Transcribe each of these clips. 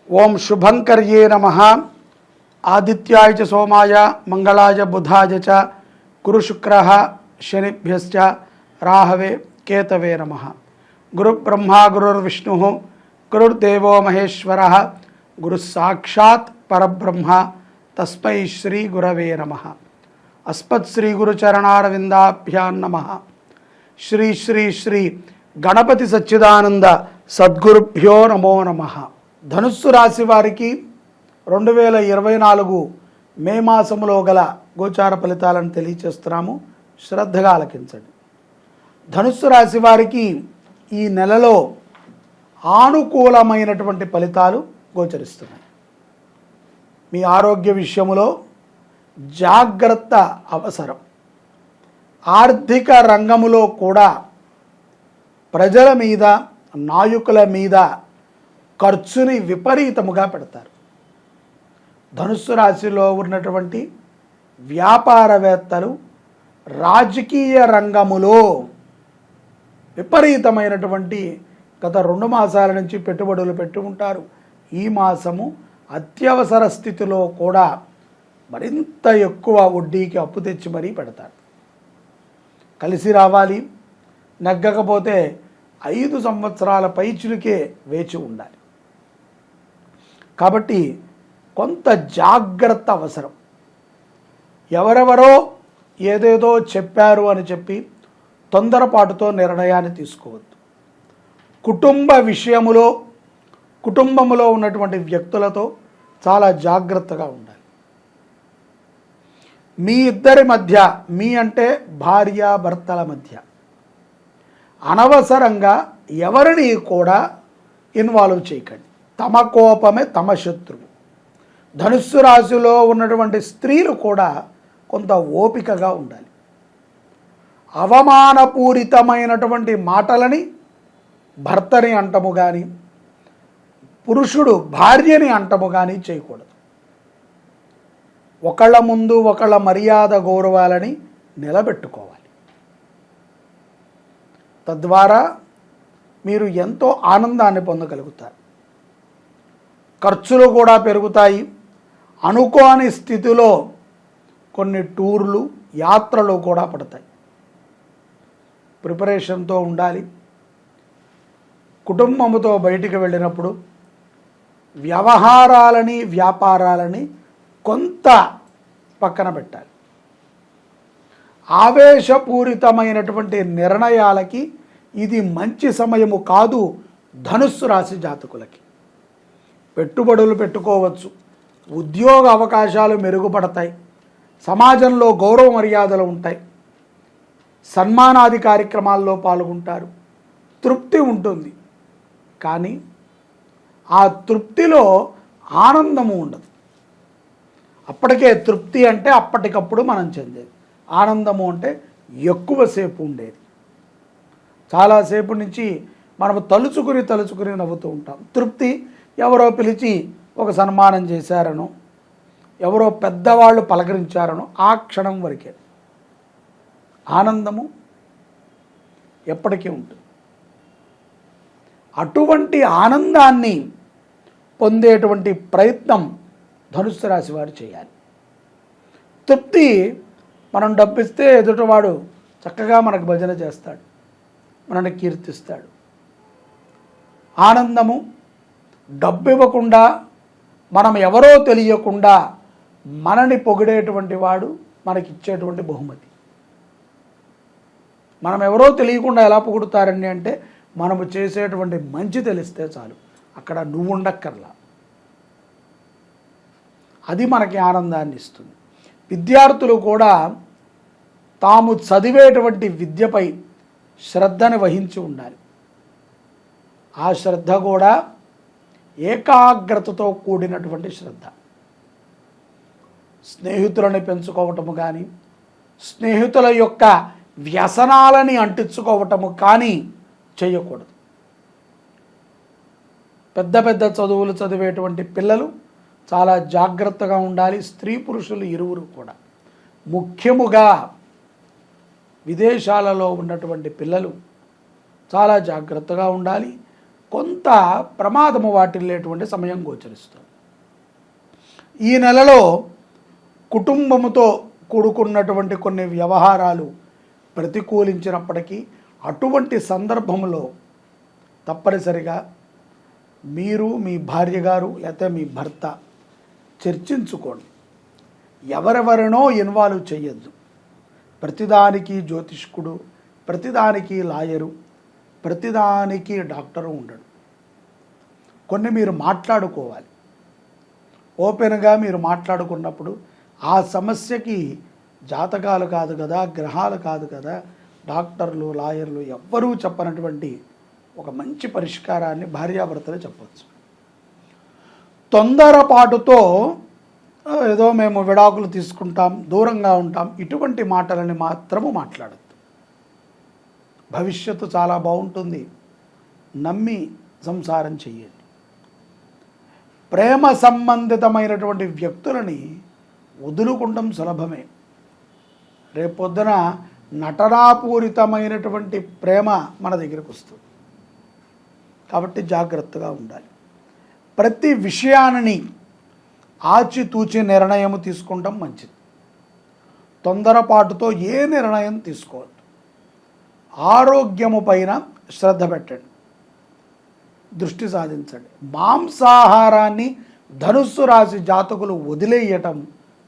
ఓం శుభంకర్యే నమః. ఆదిత్యాయ చ సోమాయ మంగళాయ బుధాయ చ గురు శుక్రః శనిభ్యశ్చ రాహవే కేతవే నమః. గురు బ్రహ్మ గురుర్విష్ణుః గురుర్దేవో మహేశ్వరః గురుః సాక్షాత్ పరబ్రహ్మ తస్మై శ్రీ గురవే నమః. అస్మత్ శ్రీ గురుచరణారవిందాభ్యాం నమః. శ్రీ శ్రీ శ్రీ గణపతి సచ్చిదానంద సద్గురుభ్యో నమో నమః. ధనుస్సు రాశి వారికి 2024 మే మాసములో గల గోచార ఫలితాలను తెలియచేస్తున్నాము. శ్రద్ధగా ఆలకించండి. ధనుస్సు రాశి వారికి ఈ నెలలో ఆనుకూలమైనటువంటి ఫలితాలు గోచరిస్తున్నాయి. మీ ఆరోగ్య విషయములో జాగ్రత్త అవసరం. ఆర్థిక రంగములో కూడా ప్రజల మీద, నాయకుల మీద ఖర్చుని విపరీతముగా పెడతారు. ధనుస్సు రాశిలో ఉన్నటువంటి వ్యాపారవేత్తలు రాజకీయ రంగములో విపరీతమైనటువంటి గత 2 మాసాల నుంచి పెట్టుబడులు పెట్టి ఉంటారు. ఈ మాసము అత్యవసర స్థితిలో కూడా మరింత ఎక్కువ వడ్డీకి అప్పు తెచ్చి మరీ పెడతారు. కలిసి రావాలి, నగ్గకపోతే 5 సంవత్సరాల పైచులకే వేచి ఉండాలి. కాబట్టి కొంత జాగ్రత్త అవసరం. ఎవరెవరో ఏదేదో చెప్పారు అని చెప్పి తొందరపాటుతో నిర్ణయాన్ని తీసుకోవద్దు. కుటుంబ విషయములో, కుటుంబములో ఉన్నటువంటి వ్యక్తులతో చాలా జాగ్రత్తగా ఉండాలి. మీ ఇద్దరి మధ్య, మీ అంటే భార్యాభర్తల మధ్య అనవసరంగా ఎవరిని కూడా ఇన్వాల్వ్ చేయకండి. తమ కోపమే తమ శత్రువు. ధనుస్సు రాశిలో ఉన్నటువంటి స్త్రీలు కూడా కొంత ఓపికగా ఉండాలి. అవమానపూరితమైనటువంటి మాటలని భర్తని అంటము కానీ, పురుషుడు భార్యని అంటము కానీ చేయకూడదు. ఒకళ్ళ ముందు ఒకళ్ళ మర్యాద గౌరవాలని నిలబెట్టుకోవాలి. తద్వారా మీరు ఎంతో ఆనందాన్ని పొందగలుగుతారు. ఖర్చులు కూడా పెరుగుతాయి. అనుకోని స్థితిలో కొన్ని టూర్లు, యాత్రలు కూడా పడతాయి. ప్రిపరేషన్తో ఉండాలి. కుటుంబముతో బయటికి వెళ్ళినప్పుడు వ్యవహారాలని, వ్యాపారాలని కొంత పక్కన పెట్టాలి. ఆవేశపూరితమైనటువంటి నిర్ణయాలకి ఇది మంచి సమయము కాదు. ధనుస్సు రాశి జాతకులకి పెట్టుబడులు పెట్టుకోవచ్చు. ఉద్యోగ అవకాశాలు మెరుగుపడతాయి. సమాజంలో గౌరవ మర్యాదలు ఉంటాయి. సన్మానాది కార్యక్రమాల్లో పాల్గొంటారు. తృప్తి ఉంటుంది. కానీ ఆ తృప్తిలో ఆనందము ఉండదు. అప్పటికే తృప్తి అంటే అప్పటికప్పుడు మనం చెందేది. ఆనందము అంటే ఎక్కువసేపు ఉండేది. చాలాసేపు నుంచి మనం తలుచుకుని నవ్వుతూ ఉంటాం. తృప్తి ఎవరో పిలిచి ఒక సన్మానం చేశారనో, ఎవరో పెద్దవాళ్ళు పలకరించారనో ఆ క్షణం వరకే. ఆనందము ఎప్పటికీ ఉంటుంది. అటువంటి ఆనందాన్ని పొందేటువంటి ప్రయత్నం ధనుస్సు రాశి వారు చేయాలి. తృప్తి, మనం డబ్బిస్తే ఎదుటివాడు చక్కగా మనకు భజన చేస్తాడు, మనల్ని కీర్తిస్తాడు. ఆనందము, డబ్బు ఇవ్వకుండా, మనం ఎవరో తెలియకుండా మనని పొగిడేటువంటి వాడు మనకిచ్చేటువంటి బహుమతి. మనం ఎవరో తెలియకుండా ఎలా పొగుడుతారండి అంటే, మనము చేసేటువంటి మంచి తెలిస్తే చాలు. అక్కడ నువ్వు ఉండక్కర్లా. అది మనకి ఆనందాన్ని ఇస్తుంది. విద్యార్థులు కూడా తాము చదివేటువంటి విద్యపై శ్రద్ధని వహించి ఉండాలి. ఆ శ్రద్ధ కూడా ఏకాగ్రతతో కూడినటువంటి శ్రద్ధ. స్నేహితులని పెంచుకోవటము కానీ, స్నేహితుల యొక్క వ్యసనాలని అంటించుకోవటము కానీ చేయకూడదు. పెద్ద పెద్ద చదువులు చదివేటువంటి పిల్లలు చాలా జాగ్రత్తగా ఉండాలి. స్త్రీ పురుషులు ఇరువురు కూడా. ముఖ్యముగా విదేశాలలో ఉన్నటువంటి పిల్లలు చాలా జాగ్రత్తగా ఉండాలి. కొంత ప్రమాదము వాటిల్లేటువంటి సమయం గోచరిస్తుంది. ఈ నెలలో కుటుంబముతో కూడుకున్నటువంటి కొన్ని వ్యవహారాలు ప్రతికూలించినప్పటికీ అటువంటి సందర్భంలో తప్పనిసరిగా మీరు మీ భార్య గారు లేకపోతే మీ భర్త చర్చించుకోండి. ఎవరెవరినో ఇన్వాల్వ్ చేయొద్దు. ప్రతిదానికి జ్యోతిష్కుడు, ప్రతిదానికి లాయరు, ప్రతిదానికి డాక్టరు ఉండడు. కొన్ని మీరు మాట్లాడుకోవాలి. ఓపెన్గా మీరు మాట్లాడుకున్నప్పుడు ఆ సమస్యకి జాతకాలు కాదు కదా, గ్రహాలు కాదు కదా, డాక్టర్లు లాయర్లు ఎవ్వరూ చెప్పనటువంటి ఒక మంచి పరిష్కారాన్ని భార్యాభర్తలు చెప్పవచ్చు. తొందరపాటుతో ఏదో మేము విడాకులు తీసుకుంటాం, దూరంగా ఉంటాం, ఇటువంటి మాటలని మాత్రము మాట్లాడద్దు. భవిష్యత్తు చాలా బాగుంటుంది, నమ్మి సంసారం చెయ్యండి. ప్రేమ సంబంధితమైనటువంటి వ్యక్తులని వదులుకుంటాం సులభమే. రేపొద్దున నటనాపూరితమైనటువంటి ప్రేమ మన దగ్గరకు వస్తుంది. కాబట్టి జాగ్రత్తగా ఉండాలి. ప్రతి విషయాన్ని ఆచితూచి నిర్ణయం తీసుకుంటాం మంచిది. తొందరపాటుతో ఏ నిర్ణయం తీసుకోవద్దు. ఆరోగ్యము పైన శ్రద్ధ పెట్టండి, దృష్టి సాధించండి. మాంసాహారాన్ని ధనుస్సు రాశి జాతకులు వదిలేయటం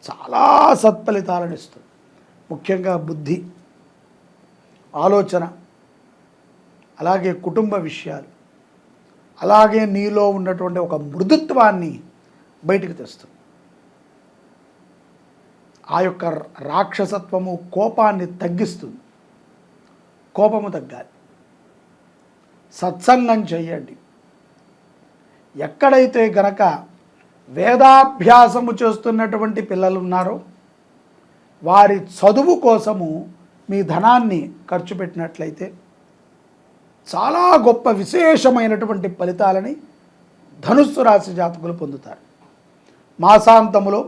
చాలా సత్ఫలితాలను ఇస్తుంది. ముఖ్యంగా బుద్ధి, ఆలోచన, అలాగే కుటుంబ విషయాలు, అలాగే నీలో ఉన్నటువంటి ఒక మృదుత్వాన్ని బయటికి తెస్తుంది. ఆ యొక్క రాక్షసత్వము కోపాన్ని తగ్గిస్తుంది. కోపము తగ్గాలి. సత్సంగం చేయండి. ఎక్కడైతే గనక వేదాభ్యాసము చేస్తున్నటువంటి పిల్లలు ఉన్నారో వారి చదువు కోసము మీ ధనాన్ని ఖర్చు పెట్టినట్లయితే చాలా గొప్ప విశేషమైనటువంటి ఫలితాలని ధనుస్సు రాశి జాతకులు పొందుతారు. మాసాంతములో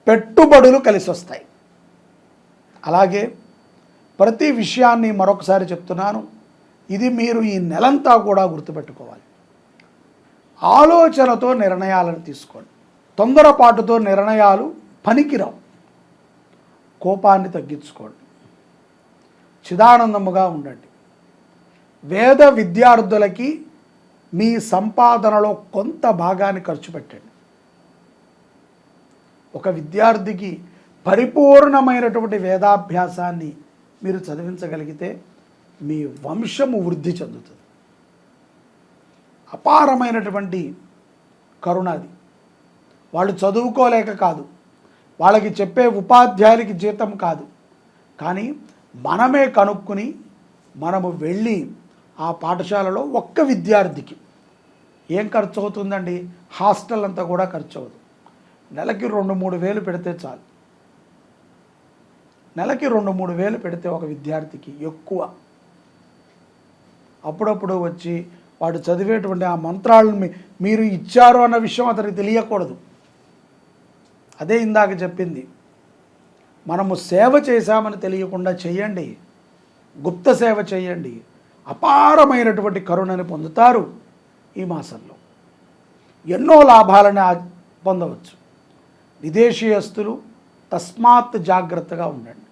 పెట్టుబడులు కలిసి వస్తాయి. అలాగే ప్రతి విషయాన్ని మరొకసారి చెప్తున్నాను, ఇది మీరు ఈ నెలంతా కూడా గుర్తుపెట్టుకోవాలి. ఆలోచనతో నిర్ణయాలను తీసుకోండి. తొందరపాటుతో నిర్ణయాలు పనికిరావు. కోపాన్ని తగ్గించుకోండి. చిదానందముగా ఉండండి. వేద విద్యార్థులకి మీ సంపాదనలో కొంత భాగాన్ని ఖర్చు పెట్టండి. ఒక విద్యార్థికి పరిపూర్ణమైనటువంటి వేదాభ్యాసాన్ని మీరు చదివించగలిగితే మీ వంశము వృద్ధి చెందుతుంది. అపారమైనటువంటి కరుణాది. వాళ్ళు చదువుకోలేక కాదు, వాళ్ళకి చెప్పే ఉపాధ్యాయులకి జీతం కాదు, కానీ మనమే కనుక్కుని మనము వెళ్ళి ఆ పాఠశాలలో ఒక్క విద్యార్థికి ఏం ఖర్చు అవుతుందండి? హాస్టల్ అంతా కూడా ఖర్చు అవుతుంది. నెలకి 2-3 వేలు పెడితే చాలు. నెలకి 2-3 వేలు పెడితే ఒక విద్యార్థికి ఎక్కువ. అప్పుడప్పుడు వచ్చి వాడు చదివేటువంటి ఆ మంత్రాలను మీరు ఇచ్చారు అన్న విషయం అతనికి తెలియకూడదు. అదే ఇందాక చెప్పింది, మనము సేవ చేశామని తెలియకుండా చేయండి. గుప్త సేవ చేయండి. అపారమైనటువంటి కరుణని పొందుతారు. ఈ మాసంలో ఎన్నో లాభాలను పొందవచ్చు. విదేశీయస్తులు తస్మాత్ జాగ్రత్తగా ఉండండి.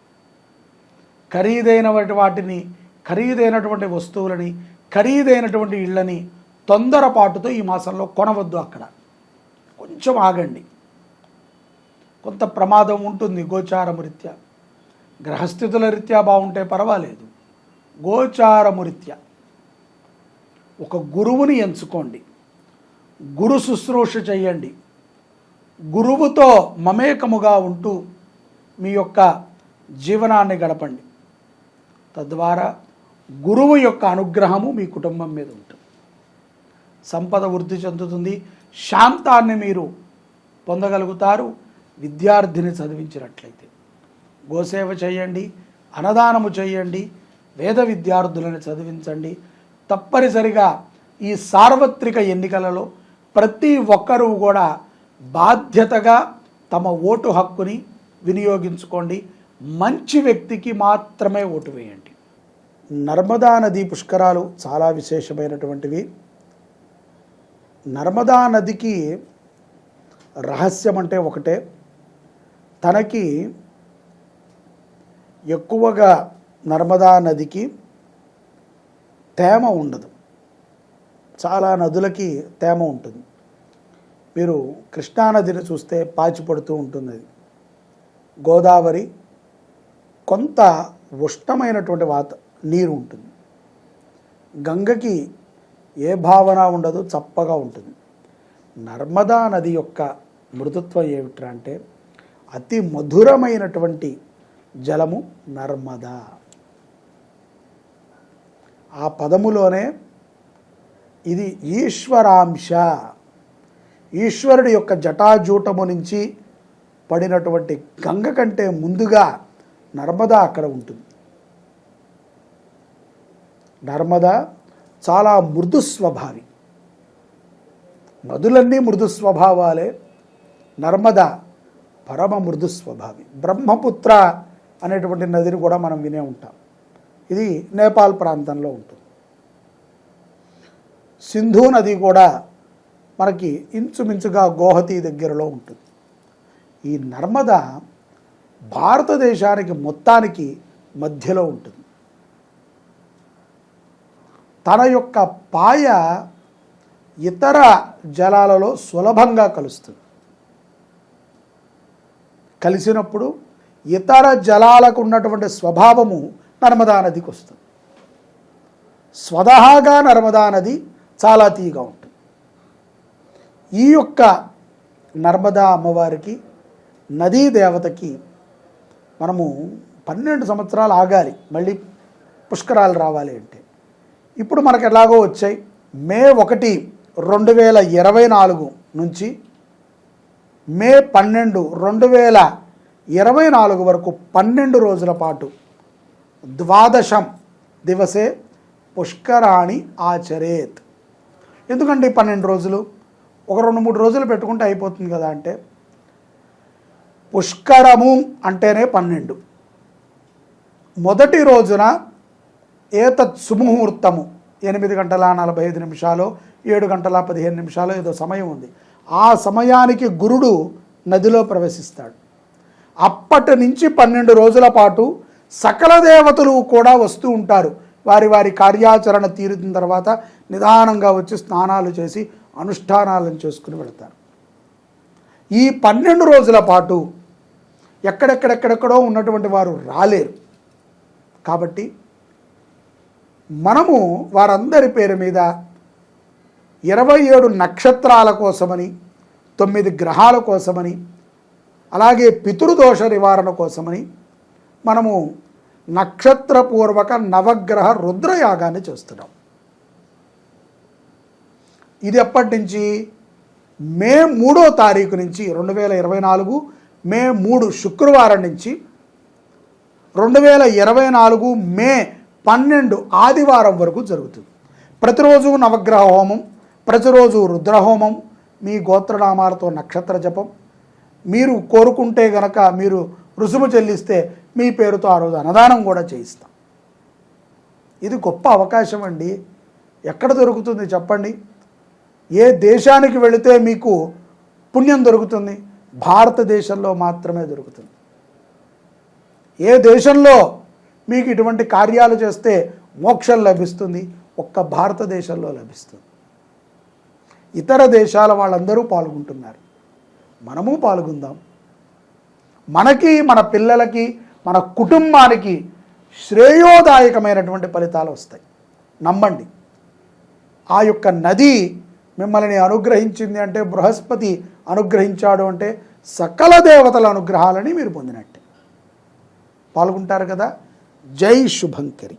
ఖరీదైనటువంటి వస్తువులని, ఖరీదైనటువంటి ఇళ్ళని తొందరపాటుతో ఈ మాసంలో కొనవద్దు. అక్కడ కొంచెం ఆగండి. కొంత ప్రమాదం ఉంటుంది గోచారము రీత్యా. గ్రహస్థితుల రీత్యా బాగుంటే పర్వాలేదు. గోచారము రీత్యా ఒక గురువుని ఎంచుకోండి. గురు శుశ్రూష చేయండి. గురువుతో మమేకముగా ఉంటూ మీ యొక్క జీవనాన్ని గడపండి. తద్వారా గురువు యొక్క అనుగ్రహము మీ కుటుంబం మీద ఉంటుంది. సంపద వృద్ధి చెందుతుంది. శాంతాన్ని మీరు పొందగలుగుతారు. విద్యార్థిని చదివించినట్లయితే గోసేవ చేయండి, అన్నదానము చేయండి, వేద విద్యార్థులను చదివించండి. తప్పనిసరిగా ఈ సార్వత్రిక ఎన్నికలలో ప్రతి ఒక్కరూ కూడా బాధ్యతగా తమ ఓటు హక్కుని వినియోగించుకోండి. మంచి వ్యక్తికి మాత్రమే ఓటు వేయండి. నర్మదా నదీ పుష్కరాలు చాలా విశేషమైనటువంటివి. నర్మదా నదికి రహస్యం అంటే ఒకటే, తనకి ఎక్కువగా నర్మదా నదికి తేమ ఉండదు. చాలా నదులకి తేమ ఉంటుంది. మీరు కృష్ణానదిని చూస్తే పాచి పడుతూ ఉంటుంది. అది గోదావరి కొంత ఉష్ణమైనటువంటి నీరు ఉంటుంది. గంగకి ఏ భావన ఉండదు, చప్పగా ఉంటుంది. నర్మదా నది యొక్క మృదుత్వం ఏమిట్రా అంటే అతి మధురమైనటువంటి జలము నర్మదా. ఆ పదములోనే ఇది ఈశ్వరాంశ, ఈశ్వరుడి యొక్క జటాజూటము నుంచి పడినటువంటి గంగ కంటే ముందుగా నర్మదా అక్కడ ఉంటుంది. నర్మదా చాలా మృదు స్వభావి. నదులన్నీ మృదు స్వభావాలే, నర్మదా పరమ మృదు స్వభావి. బ్రహ్మపుత్ర అనేటువంటి నదిని కూడా మనం వినే ఉంటాం. ఇది నేపాల్ ప్రాంతంలో ఉంటుంది. సింధు నది కూడా మనకి ఇంచుమించుగా గోహతి దగ్గరలో ఉంటుంది. ఈ నర్మదా భారతదేశానికి మొత్తానికి మధ్యలో ఉంటుంది. తన యొక్క పాయ ఇతర జలాలలో సులభంగా కలుస్తుంది. కలిసినప్పుడు ఇతర జలాలకు ఉన్నటువంటి స్వభావము నర్మదా నదికి వస్తుంది. స్వతహాగా నర్మదా నది చాలా తీయగా ఉంటుంది. ఈ యొక్క నర్మదా అమ్మవారికి, నదీ దేవతకి మనము 12 సంవత్సరాలు ఆగాలి మళ్ళీ పుష్కరాలు రావాలి అంటే. ఇప్పుడు మనకు ఎలాగో వచ్చాయి. మే 1, 2024 నుంచి మే 12, 2024 వరకు 12 రోజుల పాటు ద్వాదశం దివసే పుష్కరాణి ఆచరేత్. ఎందుకంటే 12 రోజులు, ఒక 2-3 రోజులు పెట్టుకుంటే అయిపోతుంది కదా అంటే, పుష్కరము అంటేనే 12. మొదటి రోజున ఏతత్ సుముహూర్తము 8:45 7:15 ఏదో సమయం ఉంది. ఆ సమయానికి గురుడు నదిలో ప్రవేశిస్తాడు. అప్పటి నుంచి 12 రోజుల పాటు సకల దేవతలు కూడా వస్తూ ఉంటారు. వారి వారి కార్యాచరణ తీరిన తర్వాత నిదానంగా వచ్చి స్నానాలు చేసి అనుష్ఠానాలను చేసుకుని వెళతారు. ఈ 12 రోజుల పాటు ఎక్కడెక్కడెక్కడెక్కడో ఉన్నటువంటి వారు రాలేరు. కాబట్టి మనము వారందరి పేరు మీద 27 నక్షత్రాల కోసమని, 9 గ్రహాల కోసమని, అలాగే పితృదోష నివారణ కోసమని మనము నక్షత్రపూర్వక నవగ్రహ రుద్రయాగాన్ని చేస్తున్నాం. ఇది ఎప్పటి నుంచి? మే 3వ తారీఖు నుంచి 2024 మే 3 శుక్రవారం నుంచి 2024 మే 12 ఆదివారం వరకు జరుగుతుంది. ప్రతిరోజు నవగ్రహ హోమం, ప్రతిరోజు రుద్రహోమం, మీ గోత్రనామాలతో నక్షత్ర జపం. మీరు కోరుకుంటే గనక మీరు రుసుము చెల్లిస్తే మీ పేరుతో ఆ రోజు అన్నదానం కూడా చేయిస్తాం. ఇది గొప్ప అవకాశం అండి. ఎక్కడ దొరుకుతుంది చెప్పండి? ఏ దేశానికి వెళితే మీకు పుణ్యం దొరుకుతుంది? భారతదేశంలో మాత్రమే దొరుకుతుంది. ఏ దేశంలో మీకు ఇటువంటి కార్యాలు చేస్తే మోక్షం లభిస్తుంది? ఒక్క భారతదేశంలో లభిస్తుంది. ఇతర దేశాల వాళ్ళందరూ పాల్గొంటున్నారు, మనము పాల్గొందాం. మనకి, మన పిల్లలకి, మన కుటుంబానికి శ్రేయోదాయకమైనటువంటి ఫలితాలు వస్తాయి. నమ్మండి. ఆ యొక్క నది మిమ్మల్ని అనుగ్రహించింది అంటే, బృహస్పతి అనుగ్రహించాడు అంటే సకల దేవతల అనుగ్రహాలని మీరు పొందినట్టే. పాల్గొంటారు కదా. జై శుభంకరి.